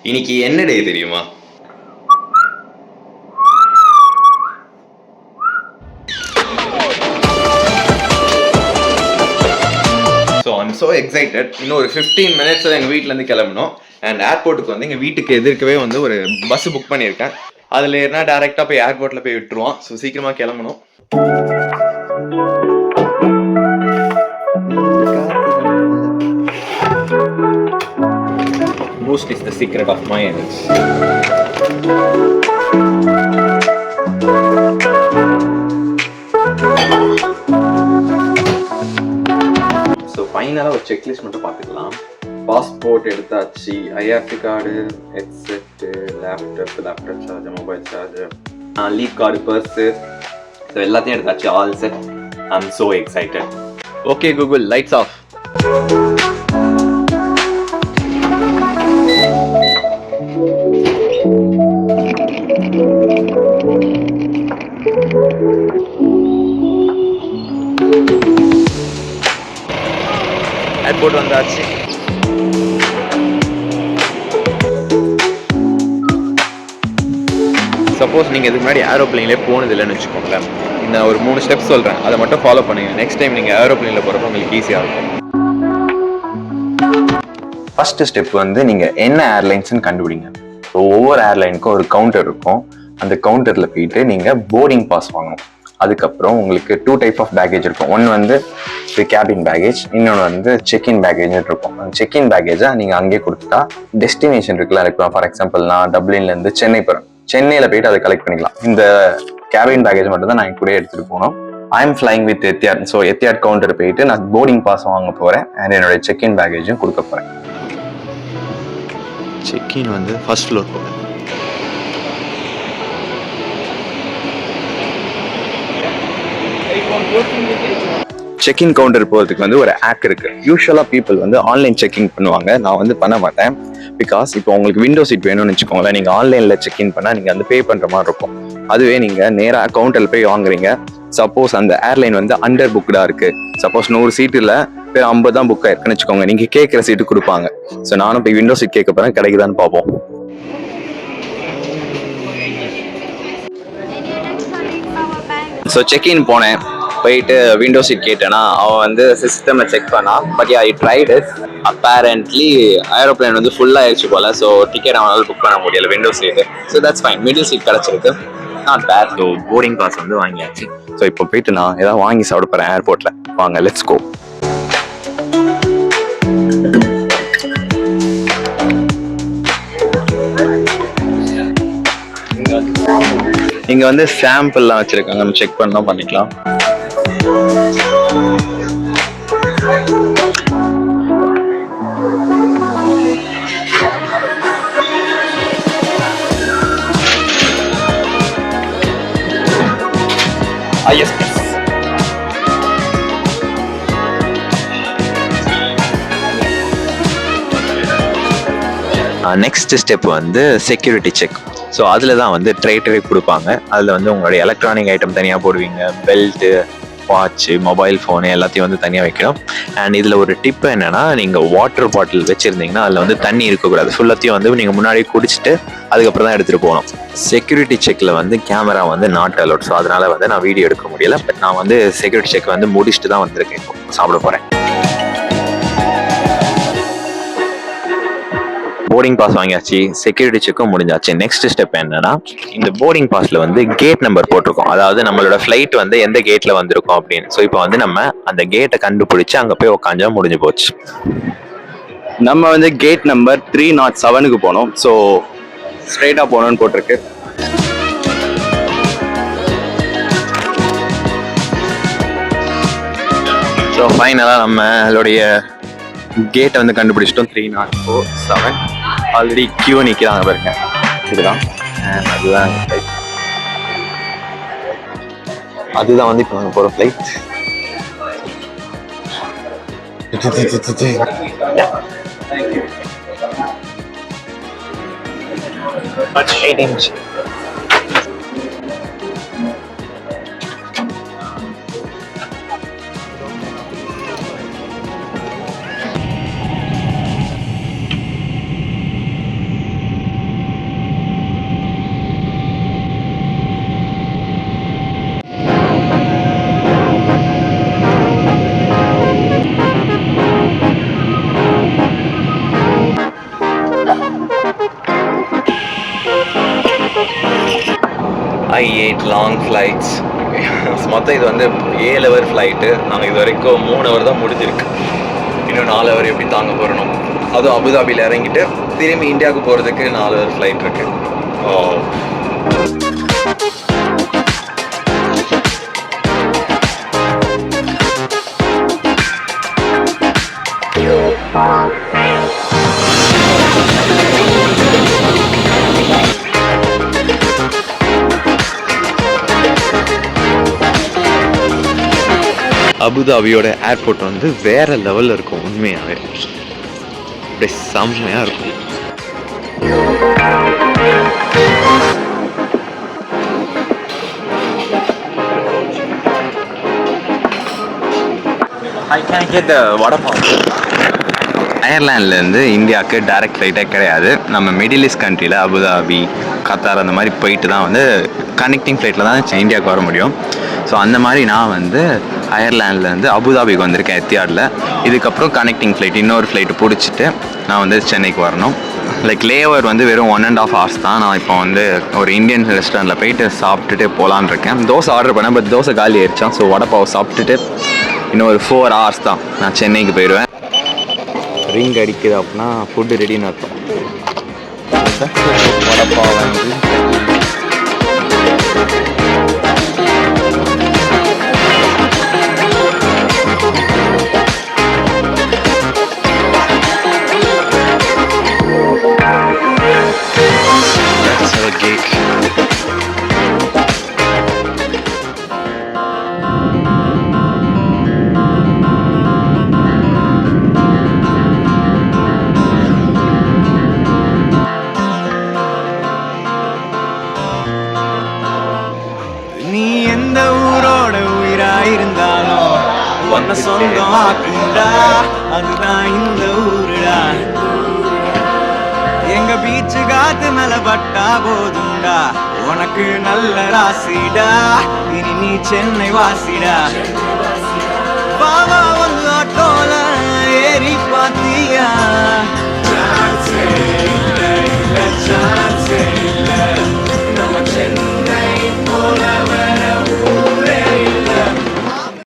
இன்னைக்கு என்ன டே தெரியுமா? So I'm so excited. இன்னும் ஒரு 15 minutes எங்கள் வீட்டிலேருந்து கிளம்பணும். அண்ட் ஏர்போர்ட்டுக்கு வந்து எங்கள் வீட்டுக்கு எதிர்க்கவே வந்து ஒரு பஸ் புக் பண்ணியிருக்கேன். அதில் ஏறினா டேரெக்டாக போய் ஏர்போர்ட்டில் போய் விட்டுருவான். ஸோ சீக்கிரமாக கிளம்பணும். Boost is the secret of my energy. So ஃபைனலாக ஒரு செக்லிஸ்ட் மட்டும் பார்த்துக்கலாம். பாஸ்போர்ட் எடுத்தாச்சு, ஐஆர்டி card, headset, laptop charger, mobile charger, leave card, purse, so எல்லாத்தையும் எடுத்தாச்சு. All set. I am so excited. Okay Google, lights off. Airport வந்தாச்சு. Suppose நீங்கள் இதுக்கு முன்னாடி ஏரோப்ளைன்லேயே போனது இல்லைன்னு வச்சுக்கோங்களேன், நான் ஒரு 3 ஸ்டெப்ஸ் சொல்கிறேன், அதை மட்டும் ஃபாலோ பண்ணுங்க. நெக்ஸ்ட் டைம் நீங்கள் ஏரோப்ளைனில் போகிறப்ப உங்களுக்கு ஈஸியாக இருக்கும். ஃபர்ஸ்ட் ஸ்டெப் வந்து நீங்கள் என்ன ஏர்லைன்ஸ்ன்னு கண்டுபிடிங்க. ஸோ ஒவ்வொரு ஏர்லைனுக்கும் ஒரு கவுண்டர் இருக்கும். அந்த கவுண்டரில் போயிட்டு நீங்கள் போர்டிங் பாஸ் வாங்கணும். அதுக்கப்புறம் உங்களுக்கு 2 டைப் ஆஃப் பேக்கேஜ் இருக்கும். ஒன்று வந்து கேபின் பேக்கேஜ், இன்னொன்று வந்து செக்இன் பேக்கேஜ் இருக்கும். அந்த செக்இன் பேக்கேஜை நீங்கள் அங்கேயே கொடுத்துட்டா டெஸ்டினேஷன் இருக்குல்ல, இருக்கலாம். ஃபார் எக்ஸாம்பிள் நான் டப்ளின்லேருந்து சென்னை போகிறேன், சென்னையில் போயிட்டு அதை கலெக்ட் பண்ணிக்கலாம். இந்த கேபின் பேக்கேஜ் மட்டும் தான் நான் கூட எடுத்துகிட்டு போகணும். I am flying with Etihad. So Etihad counter போயிட்டு நான் போர்டிங் பாஸ் வாங்க போகிறேன் அண்ட் என்னோட செக்இன் பேக்கேஜும் கொடுக்க போகிறேன். செக்இன் வந்து ஃபர்ஸ்ட் ஃப்ளோர் போகிறேன். செக்இன் கவுண்டர் போகிறதுக்கு வந்து ஒரு ஆப் இருக்கு. யூஸ்வலாக பீப்புள் வந்து ஆன்லைன் செக்இன் பண்ணுவாங்க. நான் வந்து பண்ண மாட்டேன். பிகாஸ் இப்போ உங்களுக்கு விண்டோ சீட் வேணும்னு வச்சுக்கோங்களேன், நீங்கள் ஆன்லைனில் செக்இன் பண்ணால் நீங்கள் வந்து பே பண்ணுற மாதிரி இருக்கும். அதுவே நீங்கள் நேராக கவுண்டரில் போய் வாங்குறீங்க. சப்போஸ் அந்த ஏர்லைன் வந்து அண்டர் புக்டாக இருக்குது, சப்போஸ் 100 சீட்டில் பேர் 50 தான் புக்காக இருக்குன்னு வச்சுக்கோங்க, நீங்கள் கேட்குற சீட்டு கொடுப்பாங்க. ஸோ நானும் போய் விண்டோ சீட் கேட்க போகிறேன், கிடைக்குதான்னு பார்ப்போம். ஸோ செக்இன் போனேன், போயிட்டு விண்டோ சீட் கேட்டேன்னா அவன் வந்து சிஸ்டமை செக் பண்ணான். But I tried it. Apparently aeroplane வந்து ஃபுல்லாக ஆயிடுச்சு போல. ஸோ டிக்கெட் அவனால் புக் பண்ண முடியல window seat. So that's fine. Middle seat கிடச்சிருக்கு, not bad. So boarding pass வந்து வாங்கியாச்சு. ஸோ இப்போ போயிட்டு நான் ஏதாவது வாங்கி சாப்பிட போகிறேன் ஏர்போர்ட்டில். வாங்க, லெட்ஸ் கோ. இங்கே வந்து சாம்பிள்லாம் வச்சுருக்காங்க, நம்ம செக் பண்ணலாம், பண்ணிக்கலாம். நெக்ஸ்ட் ஸ்டெப் வந்து செக்யூரிட்டி செக். ஸோ அதில் தான் வந்து ட்ரை கொடுப்பாங்க. அதில் வந்து உங்களுடைய எலக்ட்ரானிக் ஐட்டம் தனியாக போடுவீங்க, பெல்ட்டு, வாட்ச்சு, மொபைல் ஃபோனு எல்லாத்தையும் வந்து தனியாக வைக்கணும். அண்ட் இதில் ஒரு டிப்பு என்னென்னா, நீங்கள் வாட்டர் பாட்டில் வச்சுருந்தீங்கன்னா அதில் வந்து தண்ணி இருக்கக்கூடாது. ஃபுல்லாத்தையும் வந்து நீங்கள் முன்னாடி குடிச்சிட்டு அதுக்கப்புறம் தான் எடுத்துகிட்டு போகணும். செக்யூரிட்டி செக்கில் வந்து கேமரா வந்து நாட் அலோட். ஸோ அதனால் வந்து நான் வீடியோ எடுக்க முடியல. பட் நான் வந்து செக்யூரிட்டி செக் வந்து முடிச்சுட்டு தான் வந்திருக்கேன். இப்போ சாப்பிட போகிறேன். போர்டிங் பாஸ் வாங்கியாச்சு, செக்யூரிட்டி செக்கும் முடிஞ்சாச்சு. நெக்ஸ்ட் ஸ்டெப் என்னன்னா, இந்த போர்டிங் பாஸ்ல வந்து கேட் நம்பர் போட்டிருக்கோம். அதாவது நம்மளோட ஃப்ளைட் வந்து எந்த கேட்ல வந்திருக்கோம் அப்படின்னு. ஸோ இப்போ வந்து நம்ம அந்த கேட்டை கண்டுபிடிச்சு அங்கே போய் உட்காந்தா முடிஞ்சு போச்சு. நம்ம வந்து கேட் நம்பர் 307க்கு போனோம். ஸோ ஸ்ட்ரைட்டா போனோம்னு போட்டிருக்கு. ஸோ ஃபைனலாக நம்மளுடைய கேட்டை வந்து கண்டுபிடிச்சிட்டோம். 3047. ஆல்ரெடி கியூ நிற்கிறாங்க பாருங்க, இதுதான். அதுதான் வந்து இப்போ நாங்கள் போகிற flight. I ate long flights. மொத்தம் இது வந்து 7 hour ஃப்ளைட்டு. நாங்கள் இது வரைக்கும் 3 hour தான் முடிஞ்சிருக்கு. இன்னும் 4 hour எப்படி தாங்க போகிறோம். அதுவும் அபுதாபியில் இறங்கிட்டு திரும்பி இந்தியாவுக்கு போகிறதுக்கு 4 hour ஃப்ளைட் இருக்கு. அபுதாபியோட ஏர்போர்ட் வந்து வேற லெவலில் இருக்கும். உண்மையாகவே அப்படியே செம்மையாக இருக்கும். அயர்லாண்ட்லேருந்து இந்தியாவுக்கு டைரக்ட் ஃப்ளைட்டே கிடையாது. நம்ம மிடில் ஈஸ்ட் கண்ட்ரியில் அபுதாபி, கத்தார் அந்த மாதிரி போயிட்டு தான் வந்து கனெக்டிங் ஃப்ளைட்டில் தான் இந்தியாவுக்கு வர முடியும். ஸோ அந்த மாதிரி நான் வந்து அயர்லாண்ட்லேருந்து அபுதாபிக்கு வந்திருக்கேன் எத்தியாடில். இதுக்கப்புறம் கனெக்டிங் ஃப்ளைட் இன்னொரு ஃப்ளைட்டு பிடிச்சிட்டு நான் வந்து சென்னைக்கு வரணும். லைக் லேஓவர் வந்து வெறும் 1.5 hours தான். நான் இப்போ வந்து ஒரு இந்தியன் ரெஸ்டாரண்ட்டில் போயிட்டு சாப்பிட்டுட்டு போகலான்னு இருக்கேன். தோசை ஆர்டர் பண்ணேன், பட் தோசை காலி ஆயிடுச்சான். ஸோ வடைப்பாவை சாப்பிட்டுட்டு இன்னும் ஒரு 4 hours தான் நான் சென்னைக்கு போயிடுவேன். ரிங் அடிக்குது அப்படின்னா ஃபுட்டு ரெடின்னு அர்த்தம். வடைப்பாவை வந்து நீ எந்த ஊரோட உயிராயிருந்தாலும் ஒன்ன சொந்தம் ஆக்குண்டா, அதுதான் இந்த ஊருடா. எங்க பீச்சு காத்து மேல பட்டா போதுண்டா, உனக்கு நல்ல ராசிடா. இனி நீ சென்னை வாசிடா. பாவா